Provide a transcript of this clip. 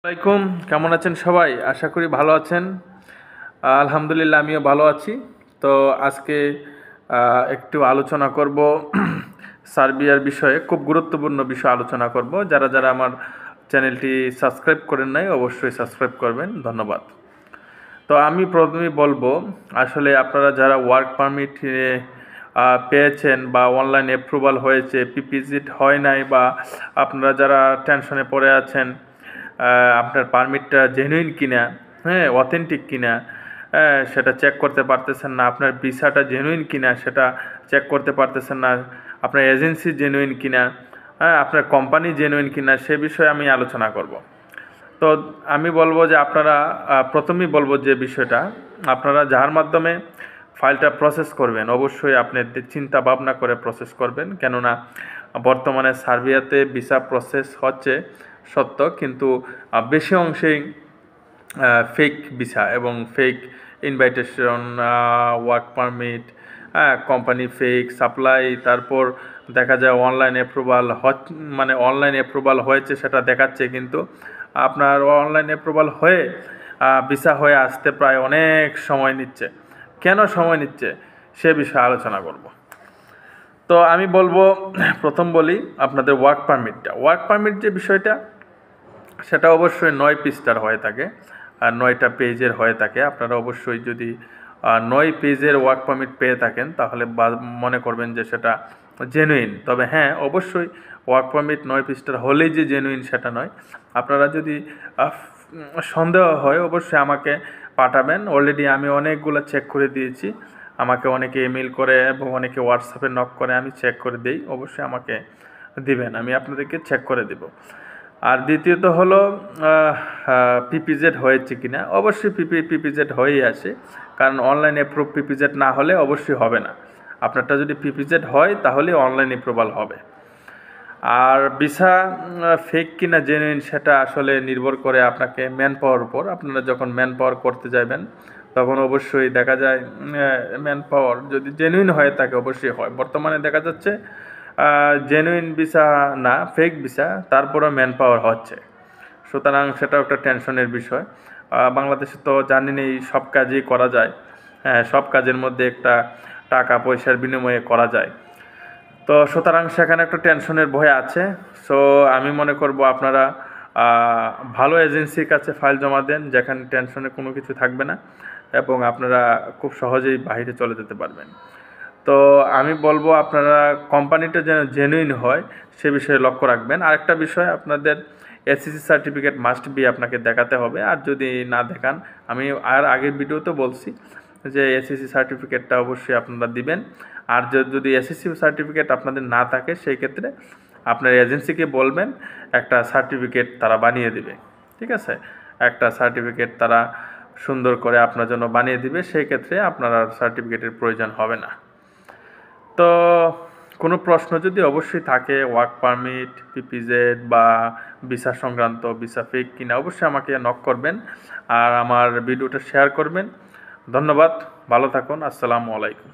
আসসালামাইকুম, কেমন আছেন সবাই? আশা করি ভালো আছেন। আলহামদুলিল্লাহ আমিও ভালো আছি। তো আজকে একটু আলোচনা করব সার্বিয়ার বিষয়ে। খুব গুরুত্বপূর্ণ বিষয় আলোচনা করব। যারা যারা আমার চ্যানেলটি সাবস্ক্রাইব করেন নাই অবশ্যই সাবস্ক্রাইব করবেন। ধন্যবাদ। তো আমি প্রথমেই বলবো, আসলে আপনারা যারা ওয়ার্ক পারমিট পেয়েছেন বা অনলাইন অ্যাপ্রুভাল হয়েছে, পিপিজিট হয় নাই, বা আপনারা যারা টেনশনে পড়ে আছেন আপনার পারমিটটা জেনুইন কিনা, হ্যাঁ, অথেন্টিক কিনা, সেটা চেক করতে পারতেছেন না, আপনার ভিসাটা জেনুইন কিনা সেটা চেক করতে পারতেছেন না, আপনার এজেন্সি জেনুইন কিনা, হ্যাঁ, আপনার কোম্পানি জেনুইন কিনা, সে বিষয়ে আমি আলোচনা করব। তো আমি বলবো যে আপনারা প্রথমেই বলবো যে বিষয়টা, আপনারা যার মাধ্যমে ফাইলটা প্রসেস করবেন অবশ্যই আপনি চিন্তা ভাবনা করে প্রসেস করবেন। কেননা বর্তমানে সার্বিয়াতে ভিসা প্রসেস হচ্ছে সত্য, কিন্তু বেশি অংশেই ফেক ভিসা এবং fake invitation, work permit, company fake supply, তারপর দেখা যায় অনলাইন অ্যাপ্রুভাল মানে অনলাইন অ্যাপ্রুভাল হয়েছে সেটা দেখাচ্ছে, কিন্তু আপনার অনলাইন অ্যাপ্রুভাল হয়ে ভিসা হয়ে আসতে প্রায় অনেক সময় নিচ্ছে। কেন সময় নিচ্ছে সে বিষয়ে আলোচনা করব। তো আমি বলবো, প্রথম বলি আপনাদের ওয়ার্ক পারমিট যে বিষয়টা, সেটা অবশ্যই 9 পৃষ্ঠার হয়ে থাকে আর 9টা পেজের হয়ে থাকে। আপনারা অবশ্যই যদি 9 পেজের ওয়ার্ক পারমিট পেয়ে থাকেন তাহলে মনে করবেন যে সেটা জেনুইন। তবে হ্যাঁ, অবশ্যই ওয়ার্ক পারমিট 9 পৃষ্ঠার হলেই যে জেনুইন সেটা নয়। আপনারা যদি সন্দেহ হয় অবশ্যই আমাকে পাঠাবেন। অলরেডি আমি অনেকগুলো চেক করে দিয়েছি। আমাকে অনেকে ইমেল করে এবং অনেকে হোয়াটসঅ্যাপে নক করে, আমি চেক করে দিই। অবশ্যই আমাকে দিবেন, আমি আপনাদেরকে চেক করে দেব। আর দ্বিতীয়ত হলো পিপিজেড হয়েছে কিনা। অবশ্যই পিপিজেড হয়েই আছে, কারণ অনলাইন অ্যাপ্রুভ পিপিজেড না হলে অবশ্যই হবে না। আপনারটা যদি পিপিজেড হয় তাহলে অনলাইন অ্যাপ্রুভাল হবে। আর ভিসা ফেক কিনা জেনুইন সেটা আসলে নির্ভর করে আপনাকে ম্যান পাওয়ার উপর। আপনারা যখন ম্যান পাওয়ার করতে যাবেন তখন অবশ্যই দেখা যায় ম্যান পাওয়ার যদি জেনুইন হয়ে থাকে অবশ্যই হয়। বর্তমানে দেখা যাচ্ছে জেনুইন ভিসা না, ফেক ভিসা, তারপরেও ম্যান পাওয়ার হচ্ছে। সুতরাং সেটাও একটা টেনশনের বিষয়। বাংলাদেশে তো জানেনই সব কাজই করা যায়, হ্যাঁ, সব কাজের মধ্যে একটা টাকা পয়সার বিনিময়ে করা যায়। তো সুতরাং সেখানে একটা টেনশনের ভয় আছে। সো আমি মনে করব আপনারা ভালো এজেন্সির কাছে ফাইল জমা দেন, যেখানে টেনশনের কোনো কিছু থাকবে না এবং আপনারা খুব সহজেই বাইরে চলে যেতে পারবেন। তো আমি বলবো আপনারা কোম্পানিটা যেন জেনুইন হয় সে বিষয়ে লক্ষ্য রাখবেন। আরেকটা বিষয়, আপনাদের এসএসসি সার্টিফিকেট মাস্ট বি আপনাকে দেখাতে হবে। আর যদি না দেখান, আমি আর আগের ভিডিওতে বলছি যে এসএসসি সার্টিফিকেটটা অবশ্যই আপনারা দিবেন। আর যদি এসএসসি সার্টিফিকেট আপনাদের না থাকে সেই ক্ষেত্রে আপনার এজেন্সিকে বলবেন একটা সার্টিফিকেট তারা বানিয়ে দিবে। ঠিক আছে, একটা সার্টিফিকেট তারা সুন্দর করে আপনার জন্য বানিয়ে দিবে, সেই ক্ষেত্রে আপনার আর সার্টিফিকেটের প্রয়োজন হবে না। তো কোনো প্রশ্ন যদি অবশ্যই থাকে ওয়ার্ক পারমিট, পিপিজেড বা ভিসা সংক্রান্ত, ভিসা ফেক কিনা, অবশ্যই আমাকে নক করবেন আর আমার ভিডিওটা শেয়ার করবেন। ধন্যবাদ, ভালো থাকুন, আসসালামু আলাইকুম।